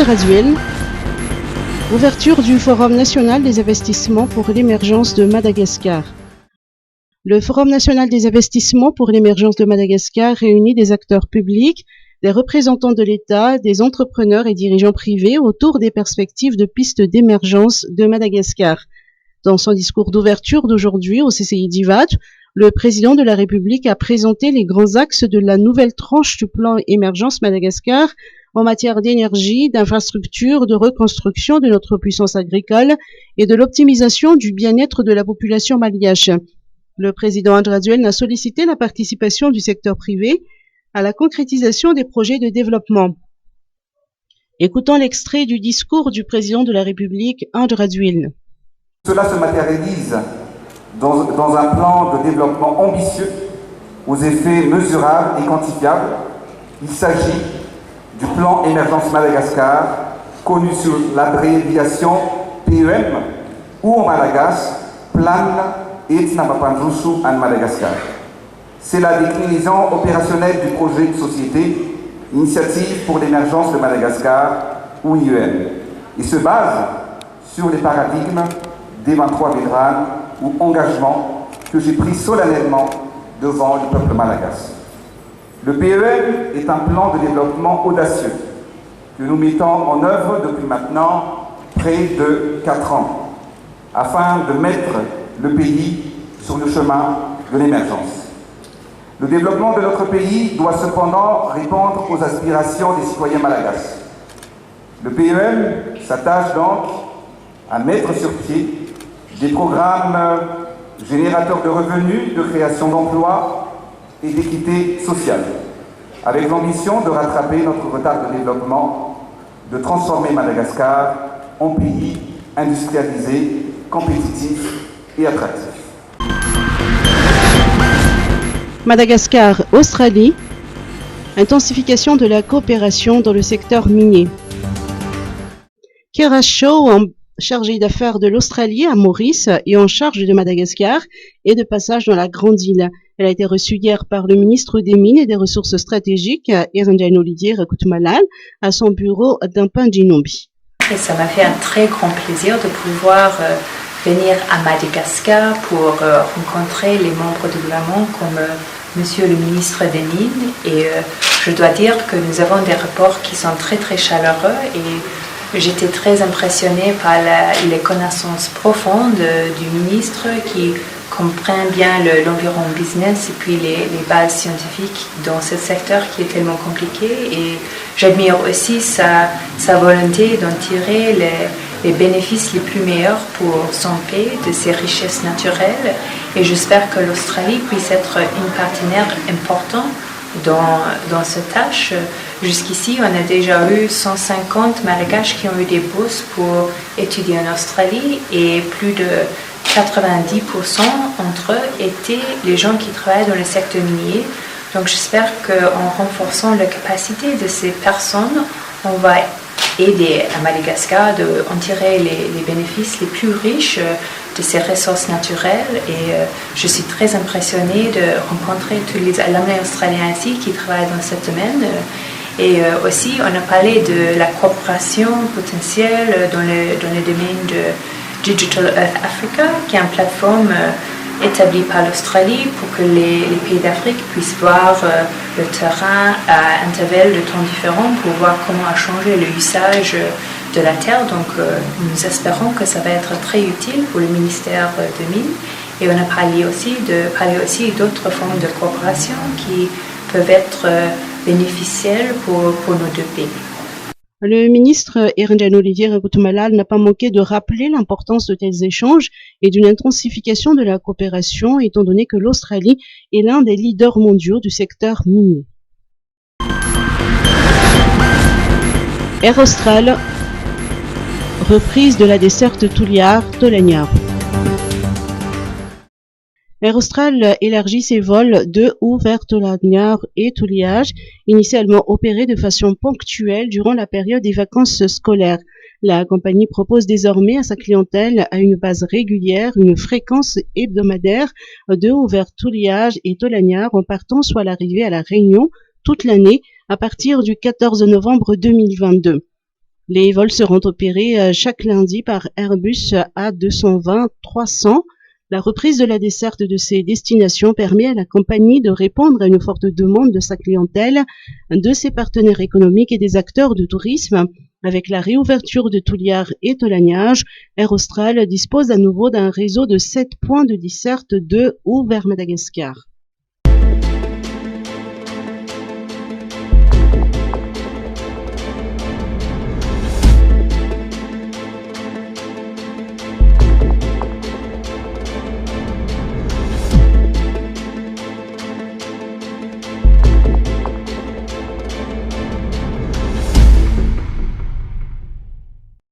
Andrazuel, ouverture du Forum national des investissements pour l'émergence de Madagascar. Le Forum national des investissements pour l'émergence de Madagascar réunit des acteurs publics, des représentants de l'État, des entrepreneurs et dirigeants privés autour des perspectives de pistes d'émergence de Madagascar. Dans son discours d'ouverture d'aujourd'hui au CCI d'Ivat, le président de la République a présenté les grands axes de la nouvelle tranche du plan Émergence Madagascar en matière d'énergie, d'infrastructures, de reconstruction de notre puissance agricole et de l'optimisation du bien-être de la population malgache. Le président Andrazuel a sollicité la participation du secteur privé à la concrétisation des projets de développement. Écoutons l'extrait du discours du président de la République, Andrazuel. Cela se matérialise dans un plan de développement ambitieux aux effets mesurables et quantifiables. Il s'agit du plan Émergence Madagascar, connu sous l'abréviation PEM, ou en malagasy, Plan Etsnabapandrousou en Madagascar. C'est la déclinaison opérationnelle du projet de société Initiative pour l'émergence de Madagascar, ou IEM, et se base sur les paradigmes des 23 vétérans ou engagements que j'ai pris solennellement devant le peuple malagasy. Le PEM est un plan de développement audacieux que nous mettons en œuvre depuis maintenant près de 4 ans, afin de mettre le pays sur le chemin de l'émergence. Le développement de notre pays doit cependant répondre aux aspirations des citoyens malagasy. Le PEM s'attache donc à mettre sur pied des programmes générateurs de revenus, de création d'emplois et d'équité sociale, avec l'ambition de rattraper notre retard de développement, de transformer Madagascar en pays industrialisé, compétitif et attractif. Madagascar, Australie, intensification de la coopération dans le secteur minier. Kira Shaw, chargée d'affaires de l'Australie à Maurice et en charge de Madagascar, est de passage dans la Grande Île. Elle a été reçue hier par le ministre des Mines et des Ressources stratégiques, Erendjan Olivier Rakutmalal, à son bureau d'Ampindjinombi. Ça m'a fait un très grand plaisir de pouvoir venir à Madagascar pour rencontrer les membres du gouvernement comme Monsieur le ministre des Mines. Et je dois dire que nous avons des rapports qui sont très très chaleureux et j'étais très impressionnée par les connaissances profondes du ministre qui comprend bien l'environnement business et puis les bases scientifiques dans ce secteur qui est tellement compliqué. Et j'admire aussi sa volonté d'en tirer les bénéfices les plus meilleurs pour son pays, de ses richesses naturelles. Et j'espère que l'Australie puisse être une partenaire importante dans cette tâche. Jusqu'ici, on a déjà eu 150 Malgaches qui ont eu des bourses pour étudier en Australie et plus de 90% entre eux étaient les gens qui travaillent dans le secteur minier. Donc j'espère qu'en renforçant la capacité de ces personnes, on va aider à Madagascar en tirer les bénéfices les plus riches de ces ressources naturelles. Et je suis très impressionnée de rencontrer tous les alumni australiens ici qui travaillent dans ce domaine. Et aussi, on a parlé de la coopération potentielle dans le domaine de Digital Earth Africa, qui est une plateforme établie par l'Australie pour que les pays d'Afrique puissent voir le terrain à intervalles de temps différents pour voir comment a changé l'usage de la terre. Donc nous espérons que ça va être très utile pour le ministère de Mines. Et on a parlé aussi d'autres formes de coopération qui peuvent être bénéficielles pour nos deux pays. Le ministre Erendjan Olivier Rakutmalal n'a pas manqué de rappeler l'importance de tels échanges et d'une intensification de la coopération, étant donné que l'Australie est l'un des leaders mondiaux du secteur minier. Air Austral, reprise de la desserte Touliar-Tolagnar. Air Austral élargit ses vols de ou vers Tolagnar et Touliage, initialement opérés de façon ponctuelle durant la période des vacances scolaires. La compagnie propose désormais à sa clientèle à une base régulière une fréquence hebdomadaire de ou vers Touliage et Tolagnar en partant soit l'arrivée à La Réunion toute l'année à partir du 14 novembre 2022. Les vols seront opérés chaque lundi par Airbus A220-300. La reprise de la desserte de ces destinations permet à la compagnie de répondre à une forte demande de sa clientèle, de ses partenaires économiques et des acteurs de tourisme. Avec la réouverture de Touliard et Tolagnage, Air Austral dispose à nouveau d'un réseau de 7 points de desserte de ou vers Madagascar.